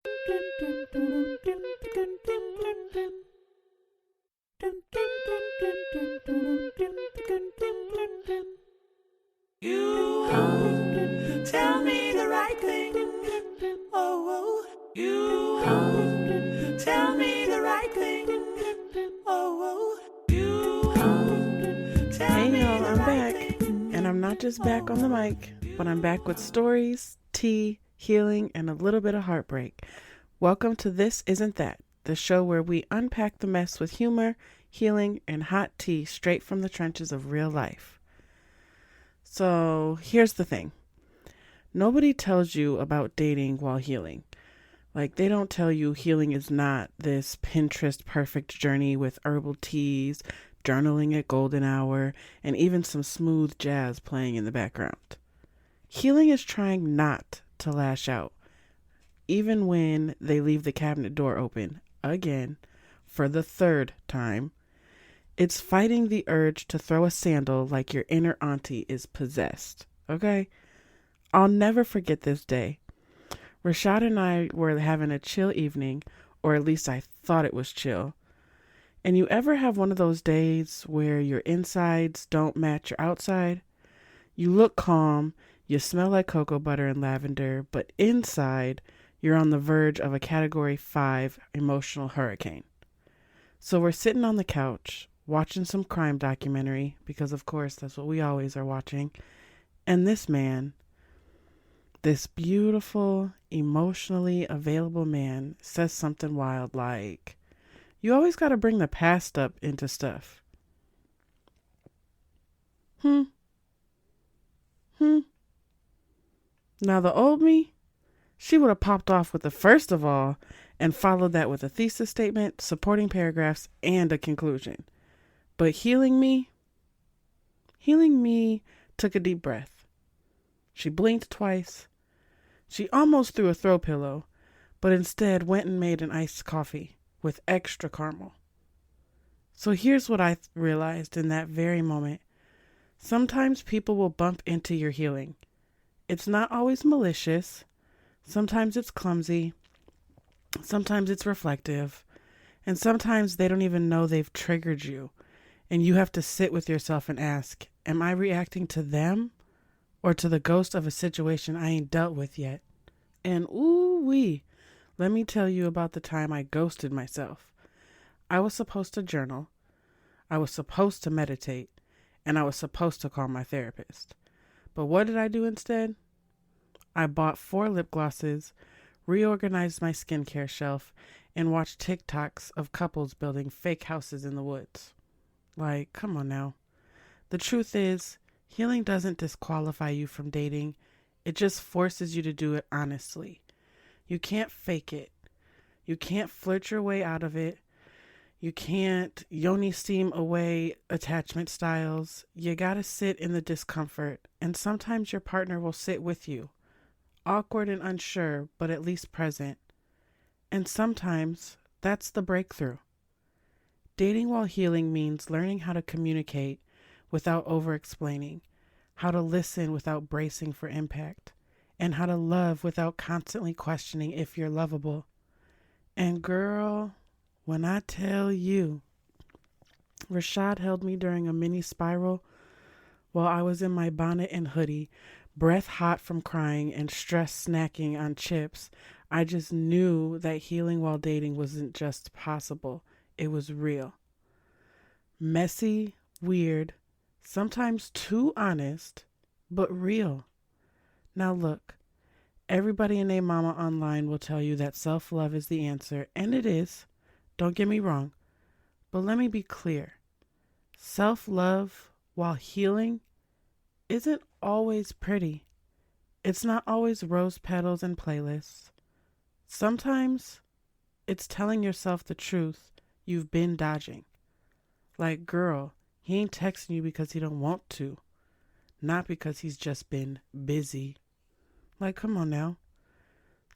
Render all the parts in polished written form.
You tell me the right thing. Oh, you tell me the right thing. Oh, you tell Hey me y'all, the I'm right back. thing. And I'm not just back on the mic, but I'm back with stories, tea, healing, and a little bit of heartbreak. Welcome to This Isn't That, the show where we unpack the mess with humor, healing, and hot tea straight from the trenches of real life. So here's the thing. Nobody tells you about dating while healing. Like, they don't tell you healing is not this Pinterest perfect journey with herbal teas, journaling at golden hour, and even some smooth jazz playing in the background. Healing is trying not to lash out, even when they leave the cabinet door open, again, for the third time. It's fighting the urge to throw a sandal like your inner auntie is possessed, okay? I'll never forget this day. Rashad and I were having a chill evening, or at least I thought it was chill. And you ever have one of those days where your insides don't match your outside? You look calm, you smell like cocoa butter and lavender, but inside, you're on the verge of a Category 5 emotional hurricane. So we're sitting on the couch, watching some crime documentary, because of course that's what we always are watching. And this man, this beautiful, emotionally available man, says something wild like, "You always got to bring the past up into stuff." Hmm. Now the old me, she would have popped off with the first of all and followed that with a thesis statement, supporting paragraphs, and a conclusion. But healing me took a deep breath. She blinked twice. She almost threw a throw pillow, but instead went and made an iced coffee with extra caramel. So here's what I realized in that very moment. Sometimes people will bump into your healing. It's not always malicious. Sometimes it's clumsy. Sometimes it's reflective. And sometimes they don't even know they've triggered you. And you have to sit with yourself and ask, am I reacting to them or to the ghost of a situation I ain't dealt with yet? And ooh-wee, let me tell you about the time I ghosted myself. I was supposed to journal. I was supposed to meditate. And I was supposed to call my therapist. But what did I do instead? I bought 4 lip glosses, reorganized my skincare shelf, and watched TikToks of couples building fake houses in the woods. Like, come on now. The truth is, healing doesn't disqualify you from dating. It just forces you to do it honestly. You can't fake it. You can't flirt your way out of it. You can't yoni steam away attachment styles. You gotta sit in the discomfort, and sometimes your partner will sit with you. Awkward and unsure, but at least present. And sometimes that's the breakthrough. Dating while healing means learning how to communicate without over-explaining, how to listen without bracing for impact, and how to love without constantly questioning if you're lovable. And girl, when I tell you, Rashad held me during a mini spiral while I was in my bonnet and hoodie, breath hot from crying and stress snacking on chips. I just knew that healing while dating wasn't just possible. It was real. Messy, weird, sometimes too honest, but real. Now look, everybody and their mama online will tell you that self-love is the answer, and it is. Don't get me wrong. But let me be clear. Self-love while healing isn't always pretty. It's not always rose petals and playlists. Sometimes it's telling yourself the truth you've been dodging. Like, girl, he ain't texting you because he don't want to. Not because he's just been busy. Like, come on now.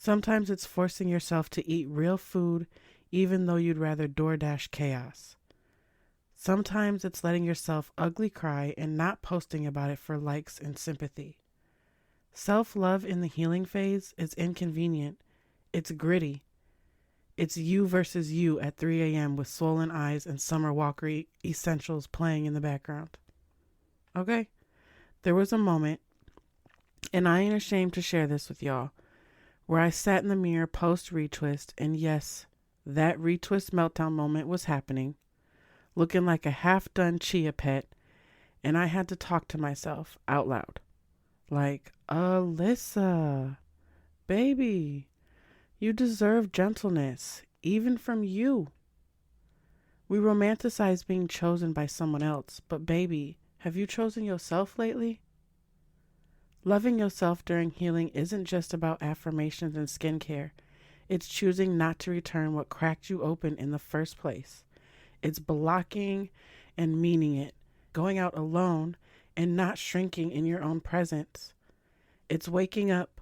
Sometimes it's forcing yourself to eat real food even though you'd rather DoorDash chaos. Sometimes it's letting yourself ugly cry and not posting about it for likes and sympathy. Self-love in the healing phase is inconvenient. It's gritty. It's you versus you at 3 a.m. with swollen eyes and Summer Walker essentials playing in the background. Okay? There was a moment, and I ain't ashamed to share this with y'all, where I sat in the mirror post-retwist, and yes, that retwist meltdown moment was happening, looking like a half-done chia pet, and I had to talk to myself out loud. Like, Alyssa, baby, you deserve gentleness, even from you. We romanticize being chosen by someone else, but baby, have you chosen yourself lately? Loving yourself during healing isn't just about affirmations and skincare. It's choosing not to return what cracked you open in the first place. It's blocking and meaning it, going out alone and not shrinking in your own presence. It's waking up,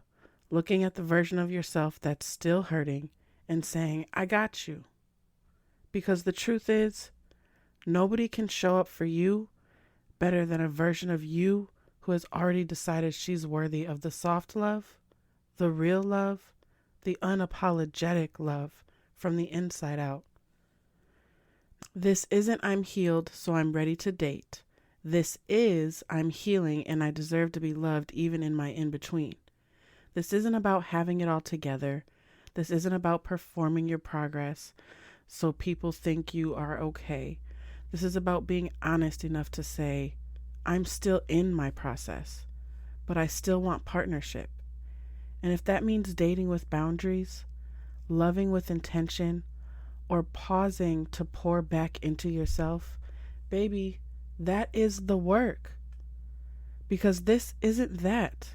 looking at the version of yourself that's still hurting and saying, I got you. Because the truth is, nobody can show up for you better than a version of you who has already decided she's worthy of the soft love, the real love, the unapologetic love from the inside out. This isn't I'm healed, so I'm ready to date. This is I'm healing and I deserve to be loved even in my in-between. This isn't about having it all together. This isn't about performing your progress so people think you are okay. This is about being honest enough to say, I'm still in my process, but I still want partnership. And if that means dating with boundaries, loving with intention, or pausing to pour back into yourself, baby, that is the work. Because this isn't that.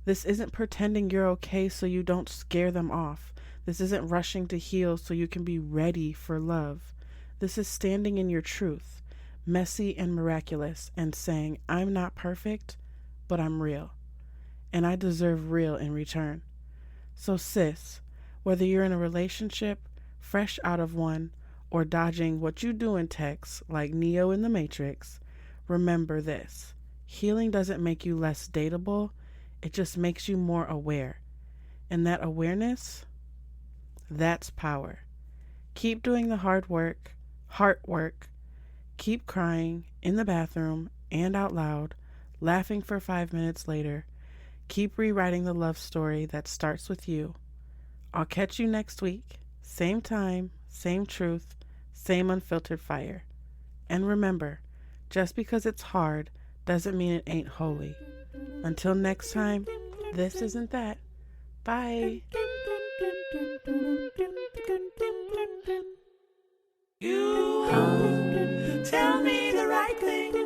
This isn't pretending you're okay so you don't scare them off. This isn't rushing to heal so you can be ready for love. This is standing in your truth, messy and miraculous, and saying, I'm not perfect, but I'm real. And I deserve real in return. So sis, whether you're in a relationship, fresh out of one, or dodging what you do in text like Neo in the Matrix, remember this. Healing doesn't make you less dateable. It just makes you more aware. And that awareness, that's power. Keep doing the hard work, heart work. Keep crying in the bathroom and out loud, laughing for 5 minutes later. Keep rewriting the love story that starts with you. I'll catch you next week. Same time, same truth, same unfiltered fire. And remember, just because it's hard doesn't mean it ain't holy. Until next time, this isn't that. Bye. You tell me the right thing.